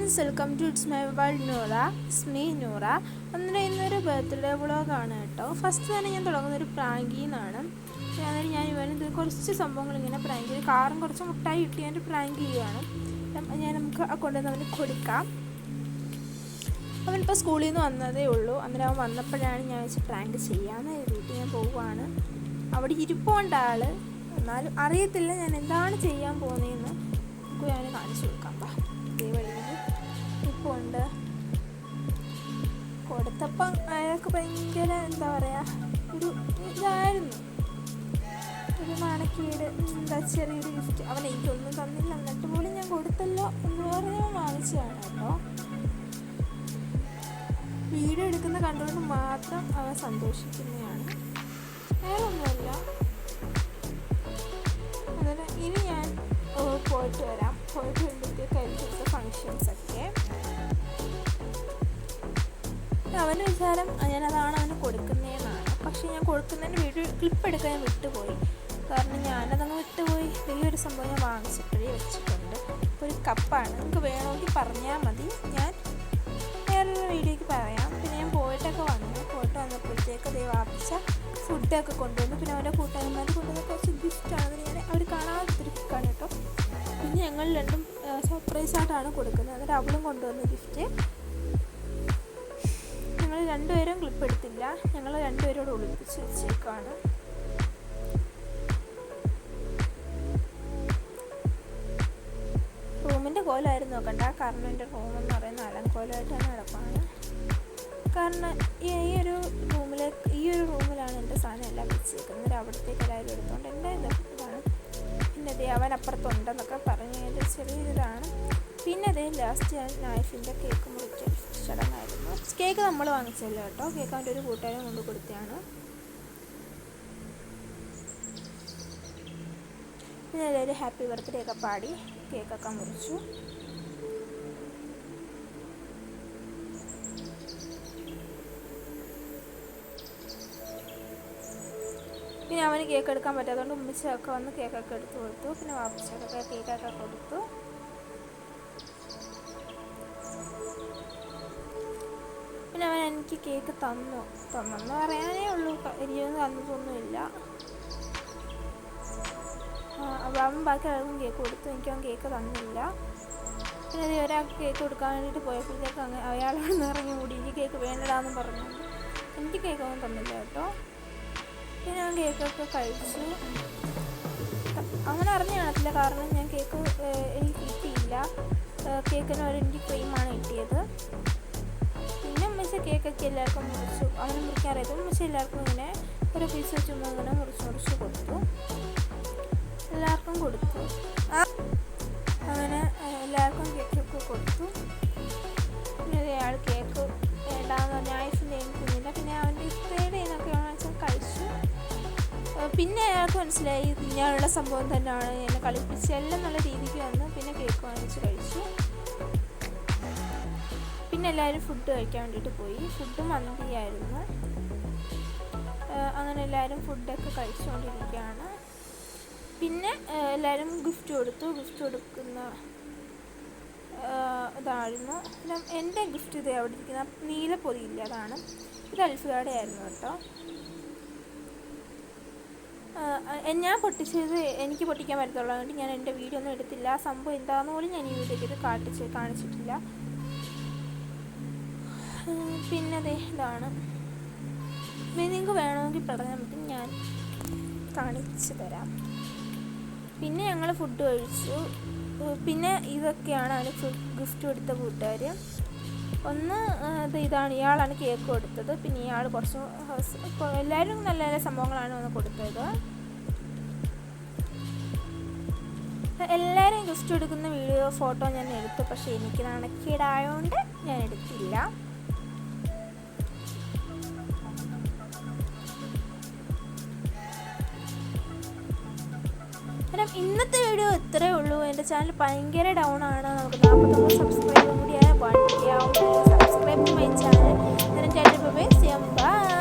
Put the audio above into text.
Friends, welcome to it's my world Noora. It's me Noora. അന്നേരം ഇന്നൊരു birthday വ്ളോഗാണ് കേട്ടോ. ഫസ്റ്റ് തന്നെ ഞാൻ തുടങ്ങുന്നൊരു പ്രാങ്കിൽ നിന്നാണ്. അതായത് ഞാൻ ഇവന് കുറച്ച് സംഭവങ്ങൾ ഇങ്ങനെ പ്രാങ്ക് ചെയ്ത് കാറും കുറച്ച് മുട്ടായി ഇട്ട് ഞാൻ പ്രാങ്ക് ചെയ്യുകയാണ്. നമുക്ക് കൊണ്ടുവന്ന് അവന് കൊടുക്കാം. അവനിപ്പോൾ സ്കൂളിൽ നിന്ന് വന്നതേ ഉള്ളൂ. അന്നേരം അവൻ വന്നപ്പോഴാണ് ഞാൻ വെച്ച് പ്രാങ്ക് ചെയ്യാമെന്ന് എഴുതിയിട്ട് ഞാൻ പോവുകയാണ്. അവിടെ ഇരിപ്പുണ്ട് ആൾ, എന്നാലും അറിയത്തില്ല ഞാൻ എന്താണ് ചെയ്യാൻ പോകുന്നതെന്ന്. നമുക്ക് ഞാൻ കാണിച്ചു കൊടുക്കാം. ഇപ്പോൾ ഉണ്ട് കൊടുത്തപ്പം അയാൾക്ക് ഭയങ്കര എന്താ പറയുക, ഒരു ഇതായിരുന്നു, ഒരു നാണക്കേട്. എന്താ ചെറിയൊരു ഗിഫ്റ്റ് അവൻ എനിക്കൊന്നും തന്നില്ല, എന്നിട്ട് പോലും ഞാൻ കൊടുത്തല്ലോ എന്ന് പറഞ്ഞാൽ വാങ്ങിച്ചതാണ് കേട്ടോ. വീഡിയോ എടുക്കുന്ന കണ്ടുകൊണ്ട് മാത്രം അവൻ സന്തോഷിക്കുന്നതാണ്, വേറെ ഒന്നുമില്ല. അതിന് ഇനി ഞാൻ പോയിട്ട് വരാം. പോയിട്ട് വരുമ്പോഴത്തേക്ക് അതിൻ്റെ ഫങ്ഷൻസൊക്കെ അവന് വിചാരം ഞാനതാണ് അവന് കൊടുക്കുന്നതെന്നാണ്. പക്ഷേ ഞാൻ കൊടുക്കുന്നതിന് വീഡിയോ ക്ലിപ്പ് എടുക്കാൻ ഞാൻ വിട്ടുപോയി. കാരണം ഞാനതങ്ങ് വിട്ടുപോയി. വലിയൊരു സംഭവം ഞാൻ വാങ്ങിച്ചിട്ടേ വെച്ചിട്ടുണ്ട്. ഒരു കപ്പാണ്, നിങ്ങൾക്ക് വേണമെങ്കിൽ പറഞ്ഞാൽ മതി, ഞാൻ വേറൊരു വീഡിയോയ്ക്ക് പറയാം. പിന്നെ ഞാൻ പോയിട്ട് വന്നപ്പോഴത്തേക്ക് വാപ്പിച്ച ഫുഡൊക്കെ കൊണ്ടുവന്നു. പിന്നെ അവരുടെ കൂട്ടുകാരന്മാർ കൊണ്ടുവന്ന കുറച്ച് ഗിഫ്റ്റാണ്. ഞാൻ അവർ കാണാത്തൊരു ഗിഫ്റ്റാണ് കേട്ടോ. പിന്നെ ഞങ്ങൾ രണ്ടും സർപ്രൈസായിട്ടാണ് കൊടുക്കുന്നത്. എന്നിട്ട് അവളും കൊണ്ടുവന്ന ഗിഫ്റ്റ്. ഞങ്ങൾ രണ്ടുപേരും ക്ലിപ്പ് എടുത്തില്ല, ഞങ്ങൾ രണ്ടുപേരോട് ഒളിപ്പിച്ച് വെച്ചേക്കാണ്. റൂമിൻ്റെ കോലമായിരുന്നു നോക്കണ്ട, കാരണം എൻ്റെ റൂമെന്ന് പറയുന്ന അലങ്കോലമായിട്ടാണ് നടപ്പാണ്. കാരണം ഈ ഒരു റൂമിലാണ് എൻ്റെ സാധനം എല്ലാം വെച്ചേക്കുന്നത്. അവിടത്തേക്ക് എല്ലാവരും എടുത്തുകൊണ്ട് എൻ്റെ ഇതാണ്. പിന്നെ അതേ അവൻ അപ്പുറത്തുണ്ടെന്നൊക്കെ പറഞ്ഞതിൻ്റെ ചെറിയൊരിതാണ്. പിന്നെ അതേ ലാസ്റ്റ് ഞാൻ നൈഫിൻ്റെ കേക്ക് മുറിച്ച ചടങ്ങായിരുന്നു. കേക്ക് നമ്മൾ വാങ്ങിച്ചല്ലോ കേട്ടോ, കേക്ക് അവൻ്റെ ഒരു കൂട്ടുകാരൻ കൊണ്ട് കൊടുത്തതാണ്. പിന്നെ എല്ലാവരും ഹാപ്പി ബർത്ത്ഡേ ഒക്കെ പാടി കേക്കൊക്കെ മുറിച്ചു. പിന്നെ അവന് കേക്ക് എടുക്കാൻ പറ്റാത്തതുകൊണ്ട് ഉമ്മിച്ചൊക്കെ വന്ന് കേക്കൊക്കെ എടുത്ത് കൊടുത്തു. പിന്നെ വാപ്പിച്ചൊക്കെ കേക്കൊക്കെ കൊടുത്തു. പിന്നെ അവൻ എനിക്ക് കേക്ക് തന്നെന്ന് പറയാനേ ഉള്ളൂ, എനിക്കൊന്നും തന്നതൊന്നുമില്ല. അവൻ ബാക്കി ആൾക്കും കേക്ക് കൊടുത്തു, എനിക്കവൻ കേക്ക് തന്നില്ല. പിന്നെ ഒരാൾക്ക് കേക്ക് കൊടുക്കാൻ വേണ്ടിയിട്ട് പോയപ്പോഴത്തേക്ക് അയാളോട് ഇറങ്ങി കൂടി എനിക്ക് കേക്ക് വേണ്ടടാന്ന് പറഞ്ഞു. എനിക്ക് കേക്കൊന്നും തന്നില്ല കേട്ടോ. പിന്നെ ഞാൻ കേക്കൊക്കെ കഴിച്ചു. അവൻ അറിഞ്ഞു കാണത്തില്ല, കാരണം ഞാൻ കേക്ക് എനിക്ക് കിട്ടിയില്ല. കേക്കിന് എനിക്ക് ക്രീമാണ് കിട്ടിയത്. പിന്നെ ഉമ്മച്ച കേക്കൊക്കെ എല്ലാവർക്കും മുറിച്ചു. അവന് മുറിക്കാൻ അറിയാത്ത ഉമ്മച്ച എല്ലാവർക്കും ഇങ്ങനെ ഒരു പീസ് വെച്ച് ഇങ്ങനെ മുറിച്ച് കൊടുത്തു. എല്ലാവർക്കും കൊടുത്തു. അങ്ങനെ എല്ലാവർക്കും കേക്കൊക്കെ കൊടുത്തു. പിന്നെ അയാൾ കേക്ക് വേണ്ടാന്ന് പറഞ്ഞ നൈഫിൻ്റെ എനിക്കൊന്നുമില്ല. പിന്നെ അവൻ്റെ ഇത്രയുടെ എന്നൊക്കെ വെച്ചാൽ കഴിച്ചു. പിന്നെ അയാൾക്ക് മനസ്സിലായി ഞാനുള്ള സംഭവം തന്നെയാണ്, എന്നെ കളിപ്പിച്ച് എല്ലാം നല്ല രീതിക്ക് വന്നു. പിന്നെ കേക്ക് വാങ്ങിച്ച് കഴിച്ചു. പിന്നെ എല്ലാവരും ഫുഡ് കഴിക്കാൻ വേണ്ടിയിട്ട് പോയി. ഫുഡ് മന്തിയായിരുന്നു. അങ്ങനെ എല്ലാവരും ഫുഡൊക്കെ കഴിച്ചുകൊണ്ടിരിക്കുകയാണ്. പിന്നെ എല്ലാവരും ഗിഫ്റ്റ് കൊടുത്തു. ഗിഫ്റ്റ് കൊടുക്കുന്ന ഇതായിരുന്നു. എൻ്റെ ഗിഫ്റ്റ് ഇത് അവിടെ ഇരിക്കുന്ന നീല പൊതിയില്ല, അതാണ്. ഇത് അൽഫിയുടെ ആയിരുന്നു കേട്ടോ. ഞാൻ പൊട്ടിച്ചത് എനിക്ക് പൊട്ടിക്കാൻ പറ്റത്തുള്ളൂ, അതുകൊണ്ട് ഞാൻ എൻ്റെ വീഡിയോ ഒന്നും എടുത്തില്ല. ആ സംഭവം എന്താണെന്ന് പോലും ഞാൻ ഈ വീഡിയോയ്ക്ക് കാണിച്ചിട്ടില്ല. പിന്നെ അതെ ഇതാണ്. നിങ്ങൾക്ക് വേണമെങ്കിൽ പറഞ്ഞാൽ മതി, ഞാൻ കാണിച്ചു തരാം. പിന്നെ ഞങ്ങൾ ഫുഡ് കഴിച്ചു. പിന്നെ ഇതൊക്കെയാണ് അവന് ഗിഫ്റ്റ് കൊടുത്ത കൂട്ടുകാർ. ഒന്ന് ഇതാണ്, ഇയാളാണ് കേക്ക് കൊടുത്തത്. പിന്നെ ഇയാൾ കുറച്ച് എല്ലാവരും നല്ല നല്ല സംഭവങ്ങളാണ് ഒന്ന് കൊടുത്തത്. എല്ലാവരും ഗിഫ്റ്റ് എടുക്കുന്ന വീഡിയോ ഫോട്ടോ ഞാൻ എടുത്തു, പക്ഷേ എനിക്ക് നാണക്കേടായതുകൊണ്ട് ഞാൻ എടുത്തില്ല. ഇന്നത്തെ വീഡിയോ ഇത്രയേ ഉള്ളൂ. എൻ്റെ ചാനൽ ഭയങ്കര ഡൗൺ ആണ്. നമുക്ക് 49 സബ്സ്ക്രൈബും കൂടിയാണ്. Subscribe to my channel. By.